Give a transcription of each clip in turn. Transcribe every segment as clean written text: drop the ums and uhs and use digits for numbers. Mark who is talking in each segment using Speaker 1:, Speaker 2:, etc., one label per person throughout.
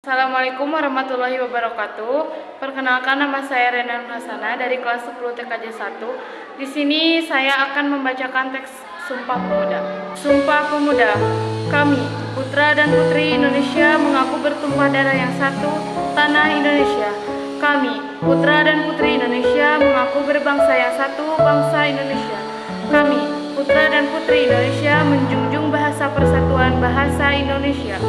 Speaker 1: Assalamualaikum warahmatullahi wabarakatuh. Perkenalkan, nama saya Renan Hasana dari kelas 10 TKJ 1. Di sini saya akan membacakan teks Sumpah Pemuda. Sumpah Pemuda. Kami, putra dan putri Indonesia, mengaku bertumpah darah yang satu, tanah Indonesia. Kami, putra dan putri Indonesia, mengaku berbangsa yang satu, bangsa Indonesia. Kami, putra dan putri Indonesia, menjunjung bahasa persatuan bahasa Indonesia.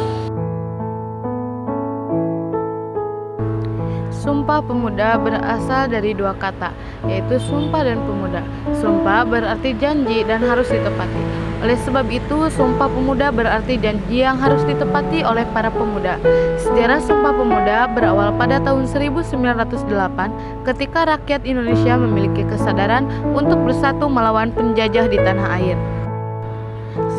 Speaker 2: Sumpah Pemuda berasal dari dua kata, yaitu sumpah dan pemuda. Sumpah berarti janji dan harus ditepati. Oleh sebab itu, Sumpah Pemuda berarti janji yang harus ditepati oleh para pemuda. Sejarah Sumpah Pemuda berawal pada tahun 1908 ketika rakyat Indonesia memiliki kesadaran untuk bersatu melawan penjajah di tanah air.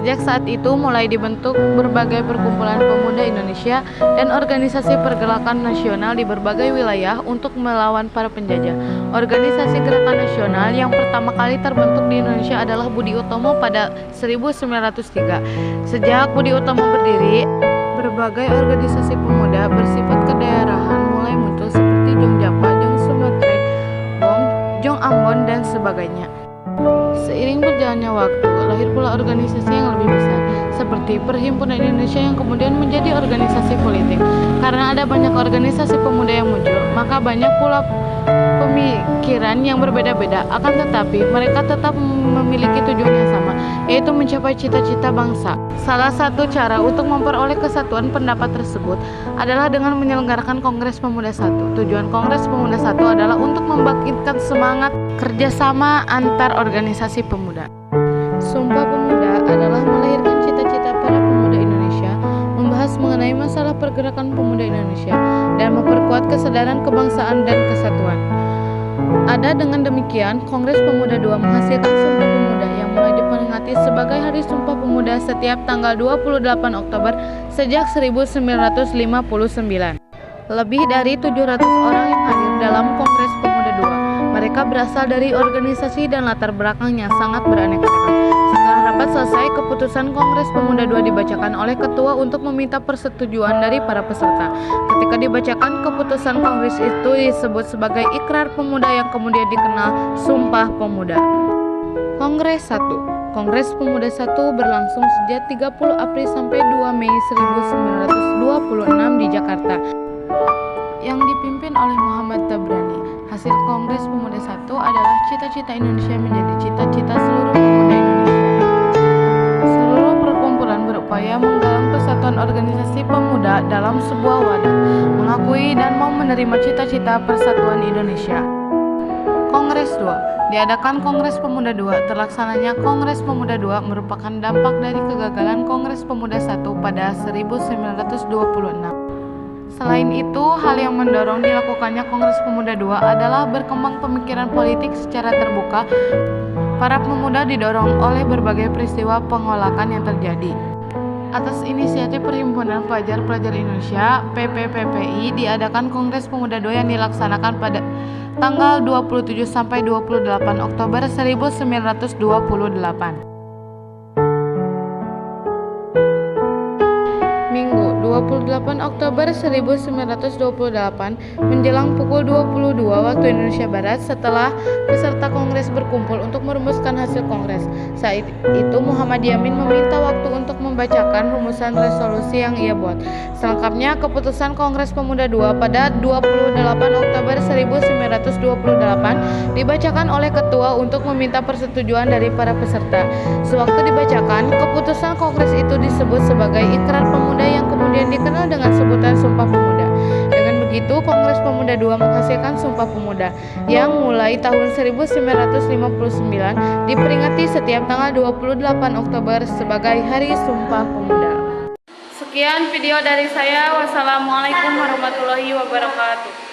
Speaker 2: Sejak saat itu mulai dibentuk berbagai perkumpulan pemuda Indonesia dan organisasi pergerakan nasional di berbagai wilayah untuk melawan para penjajah. Organisasi gerakan nasional yang pertama kali terbentuk di Indonesia adalah Budi Utomo pada 1903. Sejak Budi Utomo berdiri, berbagai organisasi pemuda bersifat kedaerahan mulai muncul seperti Jong Japa, Jong Sumatre, Jong Ambon, dan sebagainya. Seiring berjalannya waktu, lahir pula organisasi yang lebih besar, seperti Perhimpunan Indonesia yang kemudian menjadi organisasi politik. Karena ada banyak organisasi pemuda yang muncul, maka banyak pula pemikiran yang berbeda-beda. Akan tetapi, mereka tetap memiliki tujuan yang sama, yaitu mencapai cita-cita bangsa. Salah satu cara untuk memperoleh kesatuan pendapat tersebut adalah dengan menyelenggarakan Kongres Pemuda 1. Tujuan Kongres Pemuda 1 adalah untuk membangkitkan semangat kerjasama antar organisasi pemuda. Sumpah Pemuda adalah melahirkan cita-cita para pemuda Indonesia, membahas mengenai masalah pergerakan pemuda Indonesia, dan memperkuat kesadaran kebangsaan dan kesatuan. Ada dengan demikian, Kongres Pemuda II menghasilkan Sumpah Pemuda yang mulai diperingati sebagai Hari Sumpah Pemuda setiap tanggal 28 Oktober sejak 1959. Lebih dari 700 orang yang hadir dalam Kongres Pemuda II. Mereka berasal dari organisasi dan latar belakang yang sangat beraneka ragam. Setelah rapat selesai, keputusan Kongres Pemuda II dibacakan oleh ketua untuk meminta persetujuan dari para peserta. Ketika dibacakan keputusan Kongres itu disebut sebagai Ikrar Pemuda yang kemudian dikenal Sumpah Pemuda. Kongres 1. Kongres Pemuda 1 berlangsung sejak 30 April sampai 2 Mei 1926 di Jakarta, yang dipimpin oleh Muhammad Tabrani. Hasil Kongres Pemuda 1 adalah cita-cita Indonesia menjadi cita-cita seluruh pemuda Indonesia. Seluruh perkumpulan berupaya menggalang persatuan organisasi pemuda dalam sebuah wadah, mengakui dan mau menerima cita-cita persatuan Indonesia. Kongres 2. Diadakan Kongres Pemuda 2. Terlaksananya Kongres Pemuda 2 merupakan dampak dari kegagalan Kongres Pemuda 1 pada 1926. Selain itu, hal yang mendorong dilakukannya Kongres Pemuda II adalah berkembang pemikiran politik secara terbuka. Para pemuda didorong oleh berbagai peristiwa pengolakan yang terjadi. Atas inisiatif Perhimpunan Pelajar-Pelajar Indonesia (PPPPI), diadakan Kongres Pemuda II yang dilaksanakan pada tanggal 27 sampai 28 Oktober 1928. 28 Oktober 1928 menjelang pukul 22 waktu Indonesia Barat, setelah peserta kongres berkumpul untuk merumuskan hasil kongres. Saat itu Muhammad Yamin meminta waktu untuk membacakan rumusan resolusi yang ia buat. Selengkapnya, keputusan Kongres Pemuda II pada 28 Oktober 1928 dibacakan oleh ketua untuk meminta persetujuan dari para peserta. Sewaktu dibacakan, keputusan kongres itu disebut sebagai Ikrar Pemuda yang kemudian dikenal dengan sebutan Sumpah Pemuda. Dengan begitu, Kongres Pemuda II menghasilkan Sumpah Pemuda yang mulai tahun 1959 diperingati setiap tanggal 28 Oktober sebagai Hari Sumpah Pemuda.
Speaker 1: Sekian video dari saya. Wassalamualaikum warahmatullahi wabarakatuh.